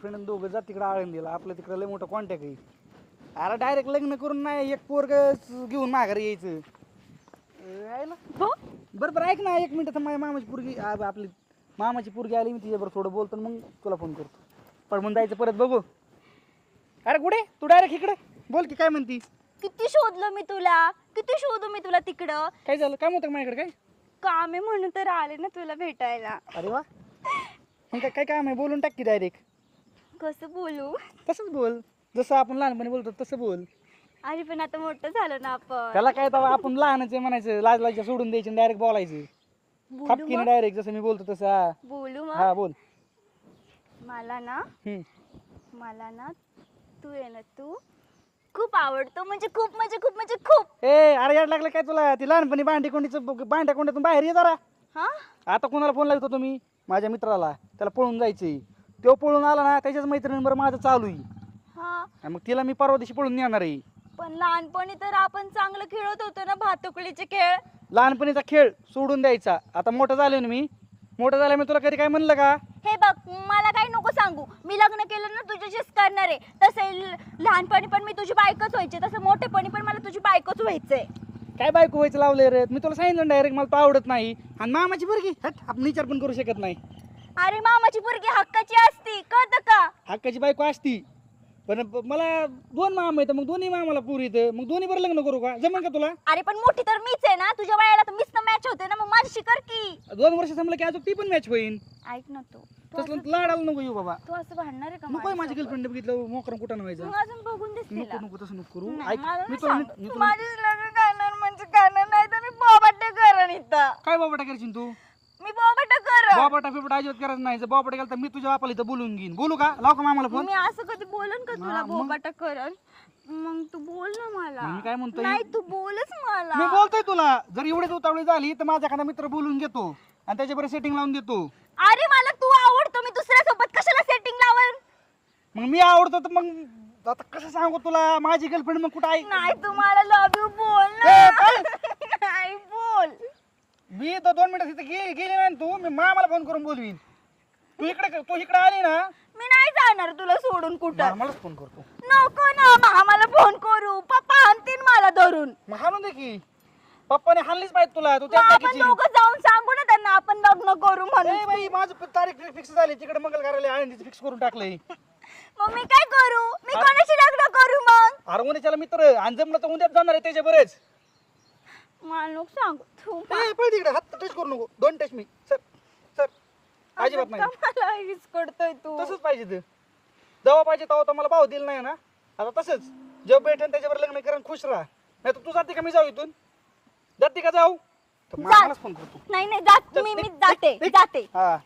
Friend दोघं जा तिकडे आळंदीला, आपलं तिकडे लय मोठं कॉन्टॅक्ट आहे. अरे डायरेक्ट लग्न करून नाही एक पोरग घेऊन माघारी यायचं. यायला हो बरोबर ऐक ना, एक मिनिट. माझ्या मामाची पोरगी आपली मामाची पोरगी आली, मी तिच्याबरोबर थोडं बोलतो मग तुला फोन करतो. पण मग जायचं परत बघू. अरे कुठे तू डायरेक्ट इकडे बोल की काय म्हणती. किती शोधलं मी तुला, किती शोधू मी तुला तिकडं. काय झालं, काय होतं माझ्याकडे काय काम आहे म्हणून तर आले ना तुला भेटायला. अरे वा, मग काय काय काम आहे बोलून टाक की डायरेक्ट. कसं बोलू. तसंच बोल जसं आपण लहानपणी बोलतो तसं बोल. अरे पण आता मोठं झालं ना आपण. त्याला काय तेव्हा आपण लहानच आहे म्हणायचं, लाज लाज सोडून द्यायची डायरेक्ट बोलायचं. बोलू खपकीने मग? डायरेक्ट जसं मी बोलतो तसं. हा बोलू हा मग. बोल. मला ना हम्म. तू आहे ना, तू खूप आवडतो, म्हणजे खूप म्हणजे खूप म्हणजे खूप. ए अरे याड लागलं काय तुला, ती लहानपणी भांडी कोंडीतून बाहेर ये जरा. हा आता कोणाला फोन लागतो तुम्ही, माझ्या मित्राला, त्याला पळून जायचंय. तो पळून आला ना, त्याच्याच मैत्रिणीबरोबर माझं चालू आहे. हा आणि मग तिला मी परवा दिवशी पळून नेणार आहे. पण लहानपणी तर आपण चांगलं खेळत होतो ना भातुकलीचे खेळ. लहानपणीचा खेळ सोडून द्यायचा. आता मोठं झालो ना मी, मोठं झालं मी तुला कधी काय म्हणलं का. हे बघ, मला काही नको सांगू, मी लग्न केलं ना तुझ्याशीच करणार आहे. तसं लहानपणी पण मी तुझी बायकोच व्हायची, तसं मोठेपणी पण मला तुझी बायकोच व्हायचंय. काय बायको व्हायचं लावलंय रे, मी तुला सांगितलं डायरेक्ट मला तो आवडत नाही. आणि मामाची पोरगी हट, आपण विचार पण करू शकत नाही. अरे मामाची पोरगी हक्काची असती, कळतं का. हक्काची बायको असती, पण मला दोन मामा आहेत, मग दोन्ही मामाला पोरी येतं, मग दोन्ही बरं लग्न करू का, जमन का तुला. अरे पण मोठी तर मीच आहे ना, तुझ्या वयाला तर मीच ना मॅच होते ना, मग माझी कर की. 2 वर्ष संपलं की अजून ती पण मॅच होईल. ऐक ना तू तसलं लाडाला नको येऊ बाबा. तू असं भांडणार आहे का नको माझी माझ्यासोबत? गर्लफ्रेंड बघितलं मोकरम कुठं व्हायचं. मग अजून बघून दिसतील नको नको तसं नको करू. नाही, ऐक मला मी नाही तुला सांग. मी तू तुला माझीच लग्न करणार म्हणजे करणार, नाही तर मी बोबाटे करण इथं. काय बाबाटा करायची तू. मी बोबाटे करण. बाबाटा फिबटा अजिबात करायचं नाही. जर बाबाटा गेला तर मी तुझ्या बापाला इथं बोलून घेईन. बोलू का, लाव का मामाला फोन. मी असं कधी बोलन का तुला हा, मग? बोबाटा करण. मग तू बोल ना मला. मी काय म्हणतोय? नाही तू बोलच मी मला. बोलतोय तुला. जर एवढी उतावळी झाली तर माझा एखादा मित्र बोलून घेतो आणि त्याच्याबरोबर सेटिंग लावून देतो. अरे मला तू आवडतो, मी दुसऱ्या सोबत कशाला सेटिंग लावल. मग मी आवडतो तर मग आता कसं सांगू तुला, माझी गर्लफ्रेंड मग कुठं आहे. नाही तू मला लव यू बोल ए, ना. काय? नाही बोल. मी तर 2 मिनिटं तिथे गेली नाही तू, मी मामाला फोन करून बोलवीन. तू इकडे आली ना, मी नाही जाणार तुला सोडून कुठं. मामालाच फोन करतो. नको ना मामाला फोन करू, पप्पा आणतील मला धरून. मग हाणून दे की, पप्पाने हाणलीच पाहिजे तुला. तू मग त्या आपण जागेची. दोघं जाऊन सांगू ना त्यांना आपण लग्न करू ए म्हणून. बाई, माझं तारीख फिक्स झाली. तिकडे मंगल कार्यालय आळंदीचं फिक्स करून टाकलंय. मग मी काय करू, मी कोणाशी लग्न करू मग. अरे उद्याच्याला मित्र आणि जमलं तर उद्याच जाणार आहे त्याच्या बरेच. मला नको सांगू तू. ए पळ तिकडे, हात टच करू नको. Don't touch me. Sir sir अजिबात नाही. मला हिसकडतोय तू. तसंच पाहिजे ते. जेव्हा पाहिजे तेव्हा तर मला भाव दिला नाही ना. आता तसंच जेव्हा भेटेन त्याच्यावर लग्न करून खुश राहा. नाही तर तू जाते का मी जाऊ इथून. जाते का जाऊ तर जा. मामालाच फोन करतो. नाही नाही जात, मी जाते ठीक. जाते. हा